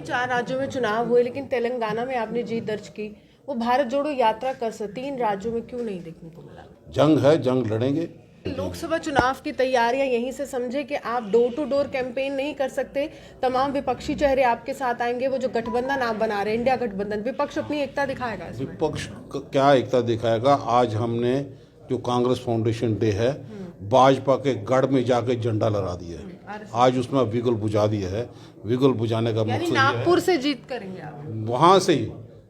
4 राज्यों में चुनाव हुए, लेकिन तेलंगाना में आपने जीत दर्ज की। वो भारत जोड़ो यात्रा कर 3 राज्यों में क्यों नहीं देखने को मिला? जंग है, जंग लड़ेंगे। लोकसभा चुनाव की तैयारियां यहीं से समझे कि आप डोर टू डोर कैंपेन नहीं कर सकते। तमाम विपक्षी चेहरे आपके साथ आएंगे। वो जो गठबंधन आप बना रहे हैं, इंडिया गठबंधन, विपक्ष अपनी एकता दिखाएगा इसमें। विपक्ष क्या एकता दिखाएगा? आज हमने जो कांग्रेस फाउंडेशन डे है, भाजपा के गढ़ में जाके झंडा लहरा दिया है। आज उसमें विगल बुझा दिया है। विगल बुझाने का मकसद नागपुर से जीत करेंगे आप? वहाँ से ही,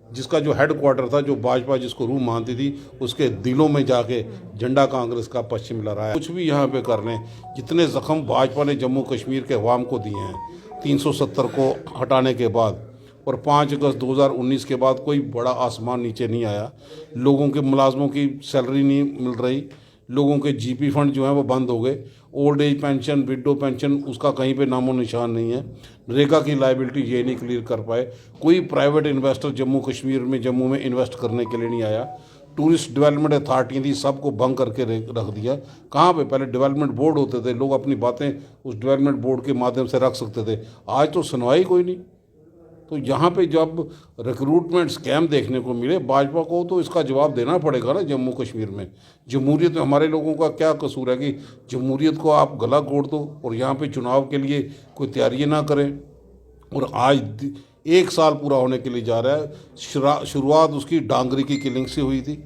जिसका जो हेडक्वार्टर था, जो भाजपा जिसको रूह मानती थी, उसके दिलों में जाके झंडा कांग्रेस का पश्चिम लहराया। कुछ भी यहाँ पे कर लें, जितने जख्म भाजपा ने जम्मू कश्मीर के अवाम को दिए हैं 370 को हटाने के बाद, और 5 अगस्त 2019 के बाद कोई बड़ा आसमान नीचे नहीं आया। लोगों के मुलाजमों की सैलरी नहीं मिल रही, लोगों के जीपी फंड जो हैं वो बंद हो गए। Old age pension, window pension, उसका कहीं पे नामो निशान नहीं है। नरेगा की लाइबिलिटी ये नहीं क्लियर कर पाए। कोई प्राइवेट इन्वेस्टर जम्मू कश्मीर में, जम्मू में इन्वेस्ट करने के लिए नहीं आया। टूरिस्ट डेवलपमेंट अथॉरिटी थी, सबको भंग करके रख दिया। कहाँ पे पहले डेवलपमेंट बोर्ड होते थे, लोग अपनी बातें उस डेवलपमेंट बोर्ड के माध्यम से रख सकते थे। आज तो सुनवाई कोई नहीं। तो यहाँ पे जब रिक्रूटमेंट स्कैम देखने को मिले, भाजपा को तो इसका जवाब देना पड़ेगा ना। जम्मू कश्मीर में जमहूरियत में हमारे लोगों का क्या कसूर है कि जमहूरियत को आप गला घोट दो और यहाँ पे चुनाव के लिए कोई तैयारी ना करें। और आज 1 साल पूरा होने के लिए जा रहा है। शुरुआत उसकी डांगरी की किलिंग से हुई थी।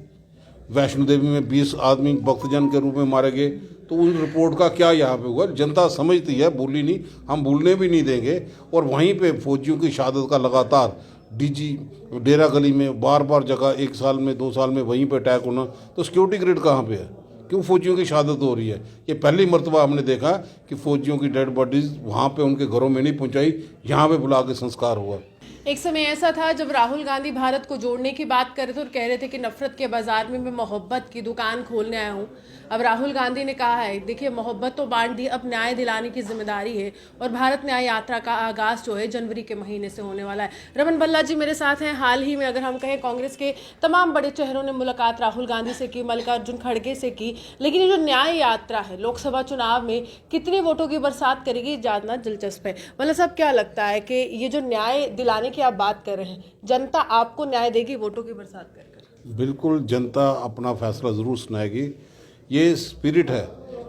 वैष्णो देवी में 20 आदमी भक्तजन के रूप में मारे गए। तो उस रिपोर्ट का क्या यहाँ पे हुआ? जनता समझती है, भूली नहीं, हम भूलने भी नहीं देंगे। और वहीं पे फौजियों की शहादत का लगातार डीजी डेरा गली में बार बार जगह 1 साल में 2 साल में वहीं पे अटैक होना, तो सिक्योरिटी ग्रिड कहाँ पे है? क्यों फौजियों की शहादत हो रही है? ये पहली मरतबा हमने देखा कि फौजियों की डेड बॉडीज वहाँ पे उनके घरों में नहीं पहुँचाई, यहाँ पे बुला के संस्कार हुआ। एक समय ऐसा था जब राहुल गांधी भारत को जोड़ने की बात कर रहे थे और कह रहे थे कि नफरत के बाजार में मैं मोहब्बत की दुकान खोलने आया हूं। अब राहुल गांधी ने कहा है, देखिए मोहब्बत तो बांट दी, अब न्याय दिलाने की जिम्मेदारी है। और भारत न्याय यात्रा का आगाज जो है जनवरी के महीने से होने वाला है। रमन भल्ला जी मेरे साथ हैं। हाल ही में अगर हम कहें, कांग्रेस के तमाम बड़े चेहरों ने मुलाकात राहुल गांधी से की, मल्लिकार्जुन खड़गे से की। लेकिन ये जो न्याय यात्रा है लोकसभा चुनाव में कितने वोटों की बरसात करेगी, जानना दिलचस्प है। मतलब साहब, क्या लगता है कि ये जो न्याय दिलाने की आप बात कर रहे हैं, जनता आपको न्याय देगी वोटों की बरसात कर? बिल्कुल, जनता अपना फैसला ज़रूर सुनाएगी। ये स्पिरिट है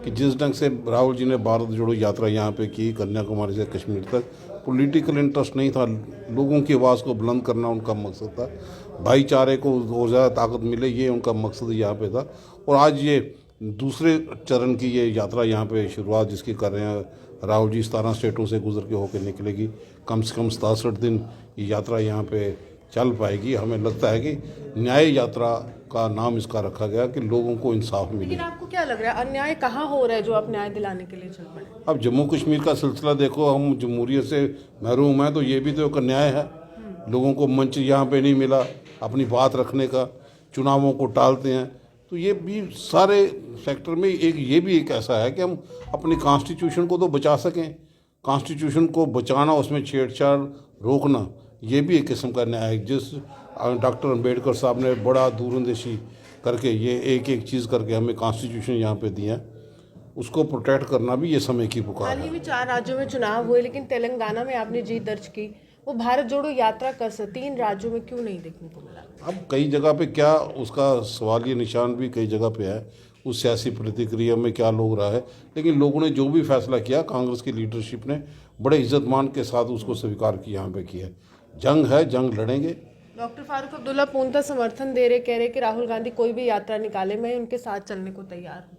कि जिस ढंग से राहुल जी ने भारत जोड़ो यात्रा यहाँ पे की, कन्याकुमारी से कश्मीर तक, पॉलिटिकल इंटरेस्ट नहीं था, लोगों की आवाज़ को बुलंद करना उनका मकसद था। भाईचारे को और ज़्यादा ताकत मिले, ये उनका मकसद यहाँ पे था। और आज ये दूसरे चरण की ये यात्रा यहाँ पे शुरुआत जिसकी कर रहे हैं राहुल जी, 17 स्टेटों से गुजर के होकर निकलेगी। कम से कम 67 दिन ये यात्रा यहाँ पे चल पाएगी। हमें लगता है कि न्याय यात्रा का नाम इसका रखा गया कि लोगों को इंसाफ मिले। लेकिन आपको क्या लग रहा है, अन्याय कहाँ हो रहा है जो आप न्याय दिलाने के लिए चल पड़े? अब जम्मू कश्मीर का सिलसिला देखो, हम जमहूरियत से महरूम हैं, तो ये भी तो एक अन्याय है। लोगों को मंच यहाँ पे नहीं मिला अपनी बात रखने का, चुनावों को टालते हैं। तो ये भी सारे सेक्टर में ये भी एक ऐसा है कि हम अपनी कॉन्स्टिट्यूशन को तो बचा सकें। कॉन्स्टिट्यूशन को बचाना, उसमें छेड़छाड़ रोकना, ये भी एक किस्म का न्याय है। जिस डॉक्टर अंबेडकर साहब ने बड़ा दूरंदेशी करके ये एक एक चीज़ करके हमें कॉन्स्टिट्यूशन यहाँ पे दिया, उसको प्रोटेक्ट करना भी ये समय की पुकार है। हाल ही में 4 राज्यों में चुनाव हुए, लेकिन तेलंगाना में आपने जीत दर्ज की। वो भारत जोड़ो यात्रा कर 3 राज्यों में क्यों नहीं देखने को मिला? अब कई जगह पे क्या, उसका सवालिया निशान भी कई जगह पे है। उस सियासी प्रतिक्रिया में क्या लोग रहा है, लेकिन लोगों ने जो भी फैसला किया, कांग्रेस की लीडरशिप ने बड़े इज्जतमान के साथ उसको स्वीकार किया, यहाँ पे किया। जंग है, जंग लड़ेंगे। डॉक्टर फारूक अब्दुल्ला पूर्णतः समर्थन दे रहे, कह रहे कि राहुल गांधी कोई भी यात्रा निकाले, मैं उनके साथ चलने को तैयार हूँ।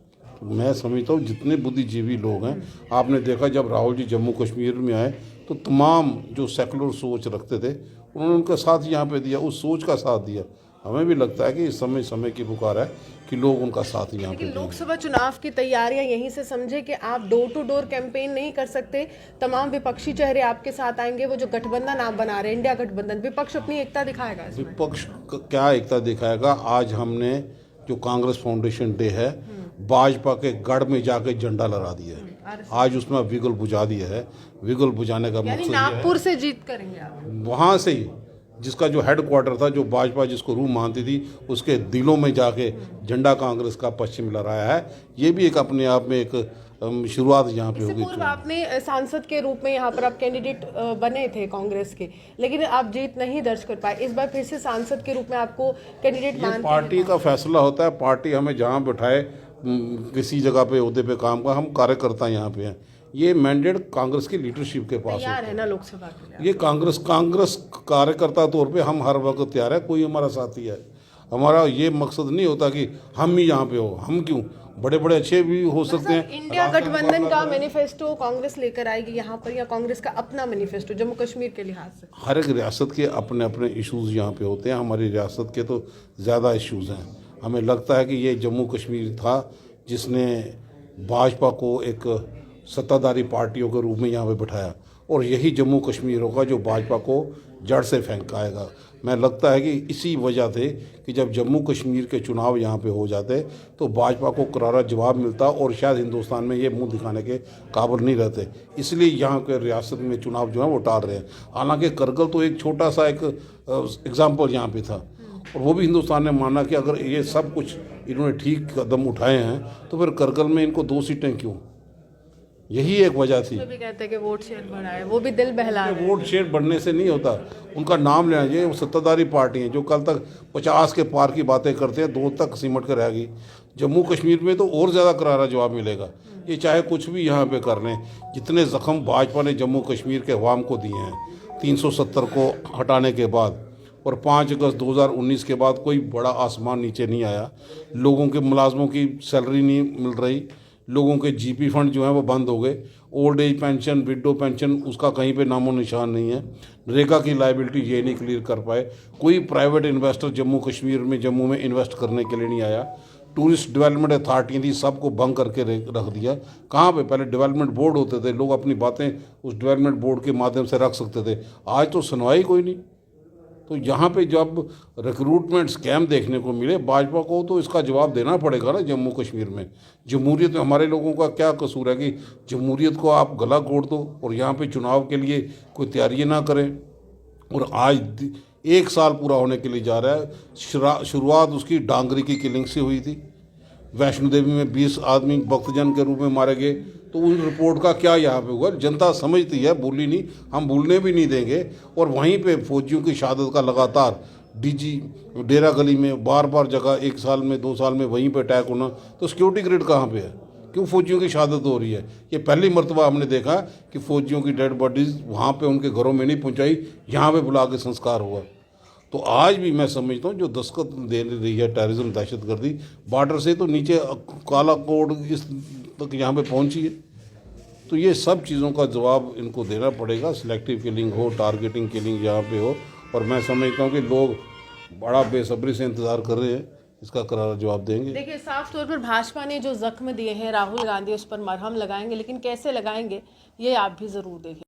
मैं समझता हूँ जितने बुद्धिजीवी लोग हैं, आपने देखा जब राहुल जी जम्मू कश्मीर में आए तो तमाम जो सेकुलर सोच रखते थे उन्होंने उनका साथ यहाँ पे दिया, उस सोच का साथ दिया। हमें भी लगता है कि इस समय की पुकार है कि लोग उनका साथ यहाँ पे दें। लोकसभा चुनाव की तैयारियां यहीं से समझे कि आप डोर टू डोर कैंपेन नहीं कर सकते। तमाम विपक्षी चेहरे आपके साथ आएंगे। वो जो गठबंधन आप बना रहे हैं, इंडिया गठबंधन, विपक्ष अपनी एकता दिखाएगा इसमें। विपक्ष क्या एकता दिखाएगा? आज हमने जो कांग्रेस फाउंडेशन डे है, भाजपा के गढ़ में जाके झंडा लहरा दिया है। आज उसमें विगल बुझा दिया है। विगल बुझाने का मकसद नागपुर से जीत करेंगे आप? वहाँ से ही, जिसका जो हेड क्वार्टर था, जो भाजपा जिसको रूह मानती थी, उसके दिलों में जाके झंडा कांग्रेस का पश्चिम लहराया है। ये भी एक अपने आप में एक शुरुआत यहाँ पे इससे होगी। पूर्व आपने सांसद के रूप में यहाँ पर आप कैंडिडेट बने थे कांग्रेस के, लेकिन आप जीत नहीं दर्ज कर पाए। इस बार फिर से सांसद के रूप में आपको कैंडिडेट मानते हैं? पार्टी का फैसला होता है, पार्टी हमें जहाँ बिठाए, किसी जगह पे ओहदे पे काम का, हम कार्यकर्ता यहाँ पे हैं। ये मैंडेट कांग्रेस की लीडरशिप के पास तैयार है ना लोकसभा के लिए? ये कांग्रेस कार्यकर्ता तौर पे हम हर वक्त तैयार है। कोई हमारा साथी है, हमारा ये मकसद नहीं होता कि हम ही यहाँ पे हो। हम क्यों, बड़े बड़े अच्छे भी हो सकते हैं। इंडिया गठबंधन का मैनिफेस्टो कांग्रेस लेकर आएगी यहाँ पर, या कांग्रेस का अपना मैनिफेस्टो जम्मू कश्मीर के लिहाज से? हर एक रियासत के अपने अपने इश्यूज यहाँ पे होते हैं। हमारी रियासत के तो ज़्यादा इश्यूज हैं। हमें लगता है कि ये जम्मू कश्मीर था जिसने भाजपा को एक सत्ताधारी पार्टियों के रूप में यहाँ पे बिठाया, और यही जम्मू कश्मीर होगा जो भाजपा को जड़ से फेंकाएगा। मैं लगता है कि इसी वजह से कि जब जम्मू कश्मीर के चुनाव यहाँ पे हो जाते तो भाजपा को करारा जवाब मिलता, और शायद हिंदुस्तान में ये मुंह दिखाने के काबिल नहीं रहते। इसलिए यहाँ के रियासत में चुनाव जो है वो टाल रहे हैं। हालांकि करगिल तो एक छोटा सा एक एग्जाम्पल यहाँ पे था, और वो भी हिंदुस्तान ने माना कि अगर ये सब कुछ इन्होंने ठीक कदम उठाए हैं तो फिर करगिल में इनको 2 सीटें क्यों। यही एक वजह थी। भी कहते हैं कि वोट शेयर बढ़ा है, वो भी दिल बहला रहे हैं। वोट शेयर बढ़ने से नहीं होता, उनका नाम लेना चाहिए। वो सत्ताधारी पार्टी हैं जो कल तक 50 के पार की बातें करते हैं, 2 तक सिमट कर रह गई। जम्मू कश्मीर में तो और ज़्यादा करारा जवाब मिलेगा। ये चाहे कुछ भी यहाँ पे कर लें, जितने ज़ख्म भाजपा ने जम्मू कश्मीर के अवाम को दिए हैं 370 को हटाने के बाद, और 5 अगस्त 2019 के बाद कोई बड़ा आसमान नीचे नहीं आया। लोगों के मुलाजमों की सैलरी नहीं मिल रही, लोगों के जीपी फंड जो हैं वो बंद हो गए, old age pension, window pension, उसका कहीं पे नामो निशान नहीं है। नरेगा की लाइबिलिटी ये नहीं क्लियर कर पाए। कोई प्राइवेट इन्वेस्टर जम्मू कश्मीर में, जम्मू में इन्वेस्ट करने के लिए नहीं आया। टूरिस्ट डेवलपमेंट अथॉरिटी थी, सबको भंग करके रख दिया। कहाँ पे पहले डेवलपमेंट बोर्ड होते थे, लोग अपनी बातें उस डेवलपमेंट बोर्ड के माध्यम से रख सकते थे। आज तो सुनवाई कोई नहीं। तो यहाँ पे जब रिक्रूटमेंट स्कैम देखने को मिले, भाजपा को तो इसका जवाब देना पड़ेगा ना। जम्मू कश्मीर में जमहूरियत में हमारे लोगों का क्या कसूर है कि जमहूरियत को आप गला घोट दो और यहाँ पे चुनाव के लिए कोई तैयारी ना करें। और आज 1 साल पूरा होने के लिए जा रहा है। शुरुआत उसकी डांगरी की किलिंग से हुई थी। वैष्णो देवी में 20 आदमी भक्तजन के रूप में मारे गए। तो उस रिपोर्ट का क्या यहाँ पे हुआ? जनता समझती है, भूली नहीं, हम भूलने भी नहीं देंगे। और वहीं पे फौजियों की शहादत का लगातार डीजी डेरा गली में बार बार जगह 1 साल में 2 साल में वहीं पे अटैक होना, तो सिक्योरिटी ग्रिड कहाँ पे है? क्यों फौजियों की शहादत हो रही है? ये पहली मरतबा हमने देखा कि फौजियों की डेड बॉडीज वहाँ पे उनके घरों में नहीं पहुँचाई, यहाँ पे बुला के संस्कार हुआ। तो आज भी मैं समझता हूँ जो दस्तखत दे रही है टेररिज्म, दहशतगर्दी, बॉर्डर से तो नीचे काला कोड इस तक यहाँ पे पहुँची है। तो ये सब चीज़ों का जवाब इनको देना पड़ेगा। सिलेक्टिव किलिंग हो, टारगेटिंग किलिंग यहाँ पे हो, और मैं समझता हूँ कि लोग बड़ा बेसब्री से इंतज़ार कर रहे हैं, इसका करारा जवाब देंगे। देखिए, साफ तौर पर भाजपा ने जो जख्म दिए हैं राहुल गांधी उस पर मरहम लगाएंगे, लेकिन कैसे लगाएंगे ये आप भी ज़रूर देखें।